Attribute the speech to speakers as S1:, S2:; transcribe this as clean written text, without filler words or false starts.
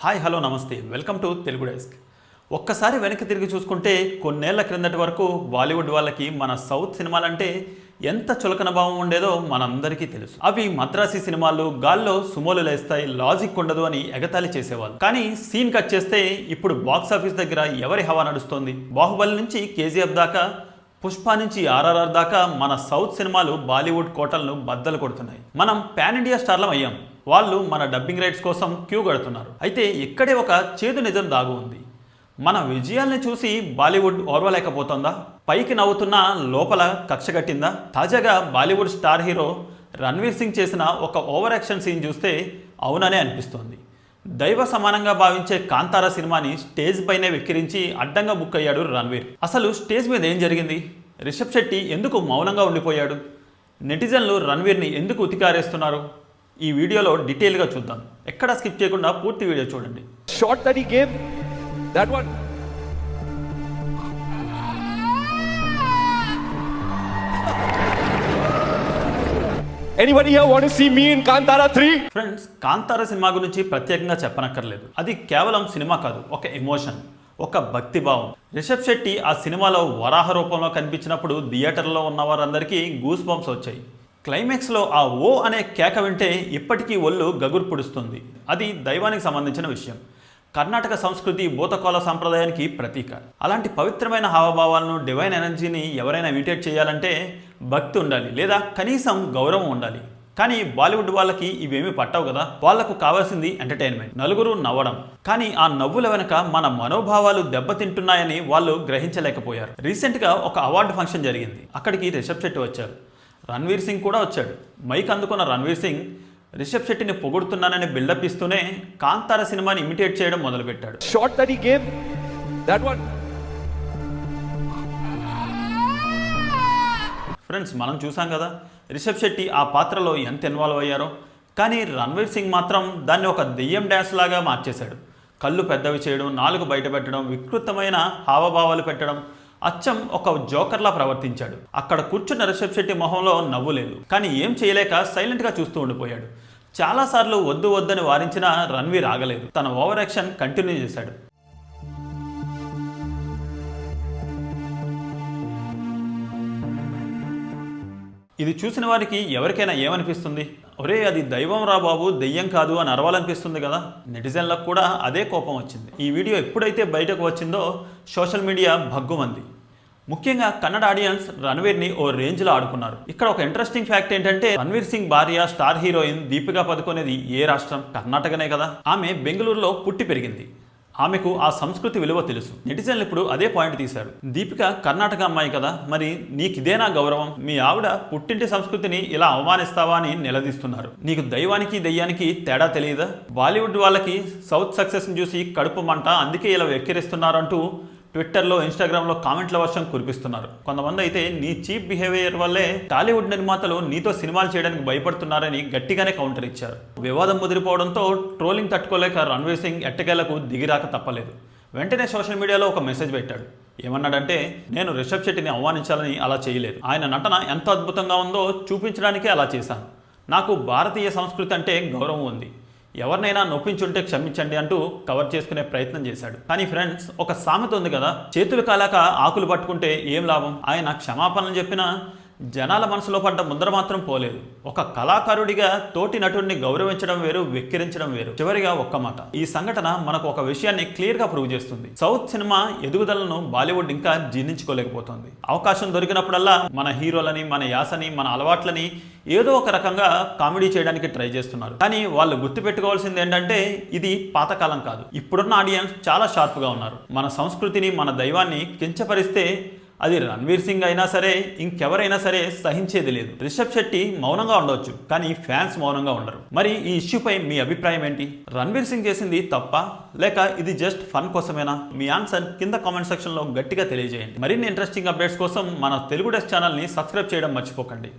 S1: Hi hello నమస్తే welcome to Telugu desk. ఒక్కసారి వెనక్కి తిరిగి చూసుకుంటే కొన్నేళ్ల క్రిందటి వరకు బాలీవుడ్ వాళ్ళకి మన సౌత్ సినిమాలంటే ఎంత చులకన భావం ఉండేదో మనందరికీ తెలుసు. అవి మద్రాసీ సినిమాలు, గాల్లో సుమోలు లేస్తాయి, లాజిక్ ఉండదు అని ఎగతాళి చేసేవాళ్ళు. కానీ సీన్ కట్ చేస్తే ఇప్పుడు బాక్స్ ఆఫీస్ దగ్గర ఎవరి హవా నడుస్తోంది? బాహుబలి నుంచి కేజీఎఫ్ దాకా, పుష్ప నుంచి ఆర్ఆర్ఆర్ దాకా మన సౌత్ సినిమాలు బాలీవుడ్ కోటలను బద్దలు కొడుతున్నాయి. మనం పాన్ ఇండియా స్టార్లం అయ్యాం, వాళ్ళు మన డబ్బింగ్ రైట్స్ కోసం క్యూ కడుతున్నారు. అయితే ఇక్కడే ఒక చేదు నిజం దాగు ఉంది. మన విజయాల్ని చూసి బాలీవుడ్ ఓర్వలేకపోతుందా? పైకి నవ్వుతున్న లోపల కక్ష కట్టిందా? తాజాగా బాలీవుడ్ స్టార్ హీరో రణ్వీర్ సింగ్ చేసిన ఒక ఓవర్ యాక్షన్ సీన్ చూస్తే అవుననే అనిపిస్తోంది. దైవ సమానంగా భావించే కాంతారా సినిమాని స్టేజ్ పైనే వెక్కిరించి అడ్డంగా బుక్ అయ్యాడు రణ్వీర్. అసలు స్టేజ్ మీద ఏం జరిగింది? రిషబ్ శెట్టి ఎందుకు మౌనంగా ఉండిపోయాడు? నెటిజన్లు రణ్వీర్ని ఎందుకు ఉతికారేస్తున్నారు? ఈ వీడియోలో డీటెయిల్గా చూద్దాం. ఎక్కడా స్కిప్ చేయకుండా పూర్తి వీడియో చూడండి.
S2: Shot that he gave, that one. Anybody here want to see me in Kantara 3?
S1: Friends, Kantara cinema గురించి ప్రత్యేకంగా చెప్పనక్కర్లేదు. అది కేవలం సినిమా కాదు, ఒక ఎమోషన్, ఒక భక్తి భావం. రిషబ్ శెట్టి ఆ సినిమాలో వరాహ రూపంలో కనిపించినప్పుడు థియేటర్లో ఉన్న వారందరికీ గూస్ బంప్స్ వచ్చాయి. క్లైమాక్స్లో ఆ ఓ అనే కేక వింటే ఇప్పటికీ ఒళ్ళు గగురు పుడుస్తుంది. అది దైవానికి సంబంధించిన విషయం. కర్ణాటక సంస్కృతి భూతకోల సంప్రదాయానికి ప్రతీక. అలాంటి పవిత్రమైన హావభావాలను, డివైన్ ఎనర్జీని ఎవరైనా ఇమిటేట్ చేయాలంటే భక్తి ఉండాలి, లేదా కనీసం గౌరవం ఉండాలి. కానీ బాలీవుడ్ వాళ్ళకి ఇవేమీ పట్టవు కదా. వాళ్లకు కావాల్సింది ఎంటర్టైన్మెంట్, నలుగురు నవ్వడం. కానీ ఆ నవ్వుల వెనక మన మనోభావాలు దెబ్బతింటున్నాయని వాళ్ళు గ్రహించలేకపోయారు. రీసెంట్గా ఒక అవార్డు ఫంక్షన్ జరిగింది. అక్కడికి రిషబ్ శెట్టి వచ్చారు, రణ్వీర్ సింగ్ కూడా వచ్చాడు. మైక్ అందుకున్న రణ్వీర్ సింగ్ రిషబ్ శెట్టిని పొగుడుతున్నానని బిల్డప్ ఇస్తూనే కాంతారా సినిమాని ఇమిటేట్ చేయడం మొదలుపెట్టాడు.
S2: Shot that he gave, that one.
S1: Friends, మనం చూసాం కదా రిషబ్ శెట్టి ఆ పాత్రలో ఎంత ఇన్వాల్వ్ అయ్యారో. కానీ రణ్వీర్ సింగ్ మాత్రం దాన్ని ఒక దెయ్యం డ్యాన్స్ లాగా మార్చేశాడు. కళ్ళు పెద్దవి చేయడం, నాలుగు బయట పెట్టడం, వికృతమైన హావభావాలు పెట్టడం, అచ్చం ఒక జోకర్లా ప్రవర్తించాడు. అక్కడ కూర్చున్న రిషబ్ శెట్టి మొహంలో నవ్వు లేదు. కానీ ఏం చేయలేక సైలెంట్గా చూస్తూ ఉండిపోయాడు. చాలాసార్లు వద్దు వద్దని వారించిన రణ్వీర్ ఆగలేదు. తన ఓవర్ యాక్షన్ కంటిన్యూ చేశాడు. ఇది చూసిన వారికి ఎవరికైనా ఏమనిపిస్తుంది? ఒరే, అది దైవం రా బాబు, దెయ్యం కాదు అని అరవాలనిపిస్తుంది కదా. నెటిజన్లకు కూడా అదే కోపం వచ్చింది. ఈ వీడియో ఎప్పుడైతే బయటకు వచ్చిందో సోషల్ మీడియా భగ్గుమంది. ముఖ్యంగా కన్నడ ఆడియన్స్ రణ్వీర్ని ఓ రేంజ్లో ఆడుకున్నారు. ఇక్కడ ఒక ఇంట్రెస్టింగ్ ఫ్యాక్ట్ ఏంటంటే, రణ్వీర్ సింగ్ భార్య స్టార్ హీరోయిన్ దీపికా పదుకొనేది ఏ రాష్ట్రం? కర్ణాటకనే కదా. ఆమె బెంగళూరులో పుట్టి పెరిగింది. ఆమెకు ఆ సంస్కృతి విలువ తెలుసు. నెటిజన్లు ఇప్పుడు అదే పాయింట్ తీశారు. దీపిక కర్ణాటక అమ్మాయి కదా, మరి నీకిదేనా గౌరవం? మీ ఆవిడ పుట్టింటి సంస్కృతిని ఇలా అవమానిస్తావా అని నిలదీస్తున్నారు. నీకు దైవానికి దెయ్యానికి తేడా తెలియదా? బాలీవుడ్ వాళ్ళకి సౌత్ సక్సెస్ని చూసి కడుపు మంట, అందుకే ఇలా వెక్కిరిస్తున్నారంటూ ట్విట్టర్లో, ఇన్స్టాగ్రామ్లో కామెంట్ల వర్షం కురిపిస్తున్నారు. కొంతమంది అయితే నీ చీప్ బిహేవియర్ వల్లే టాలీవుడ్ నిర్మాతలు నీతో సినిమాలు చేయడానికి భయపడుతున్నారని గట్టిగానే కౌంటర్ ఇచ్చారు. వివాదం ముదిరిపోవడంతో ట్రోలింగ్ తట్టుకోలేక రణ్వీర్ సింగ్ ఎట్టకేలకు దిగిరాక తప్పలేదు. వెంటనే సోషల్ మీడియాలో ఒక మెసేజ్ పెట్టాడు. ఏమన్నాడంటే, నేను రిషబ్ శెట్టిని అవమానించాలని అలా చేయలేదు. ఆయన నటన ఎంత అద్భుతంగా ఉందో చూపించడానికే అలా చేశాను. నాకు భారతీయ సంస్కృతి అంటే గౌరవం ఉంది. ఎవరినైనా నొప్పించుంటే క్షమించండి అంటూ కవర్ చేసుకునే ప్రయత్నం చేశాడు. కానీ ఫ్రెండ్స్, ఒక సామెత ఉంది కదా, చేతులు కాలాక ఆకులు పట్టుకుంటే ఏం లాభం? ఆయన క్షమాపణలు చెప్పినా జనాల మనసులో పడ్డ ముద్ర మాత్రం పోలేదు. ఒక కళాకారుడిగా తోటి నటుడిని గౌరవించడం వేరు, వెక్కిరించడం వేరు. చివరిగా ఒక్క మాట, ఈ సంఘటన మనకు ఒక విషయాన్ని క్లియర్గా ప్రూవ్ చేస్తుంది. సౌత్ సినిమా ఎదుగుదలను బాలీవుడ్ ఇంకా జీర్ణించుకోలేకపోతుంది. అవకాశం దొరికినప్పుడల్లా మన హీరోలని, మన యాసని, మన అలవాట్లని ఏదో ఒక రకంగా కామెడీ చేయడానికి ట్రై చేస్తున్నారు. కానీ వాళ్ళు గుర్తుపెట్టుకోవాల్సింది ఏంటంటే, ఇది పాతకాలం కాదు. ఇప్పుడున్న ఆడియన్స్ చాలా షార్ప్గా ఉన్నారు. మన సంస్కృతిని, మన దైవాన్ని కించపరిస్తే అది రణ్వీర్ సింగ్ అయినా సరే, ఇంకెవరైనా సరే సహించేది లేదు. రిషబ్ శెట్టి మౌనంగా ఉండవచ్చు, కానీ ఫ్యాన్స్ మౌనంగా ఉండరు. మరి ఈ ఇష్యూపై మీ అభిప్రాయం ఏంటి? రణ్వీర్ సింగ్ చేసింది తప్ప, లేక ఇది జస్ట్ ఫన్ కోసమేనా? మీ ఆన్సర్ కింద కామెంట్ సెక్షన్లో గట్టిగా తెలియజేయండి. మరిన్ని ఇంట్రెస్టింగ్ అప్డేట్స్ కోసం మన తెలుగు డెస్క్ ఛానల్ని సబ్స్క్రైబ్ చేయడం మర్చిపోకండి.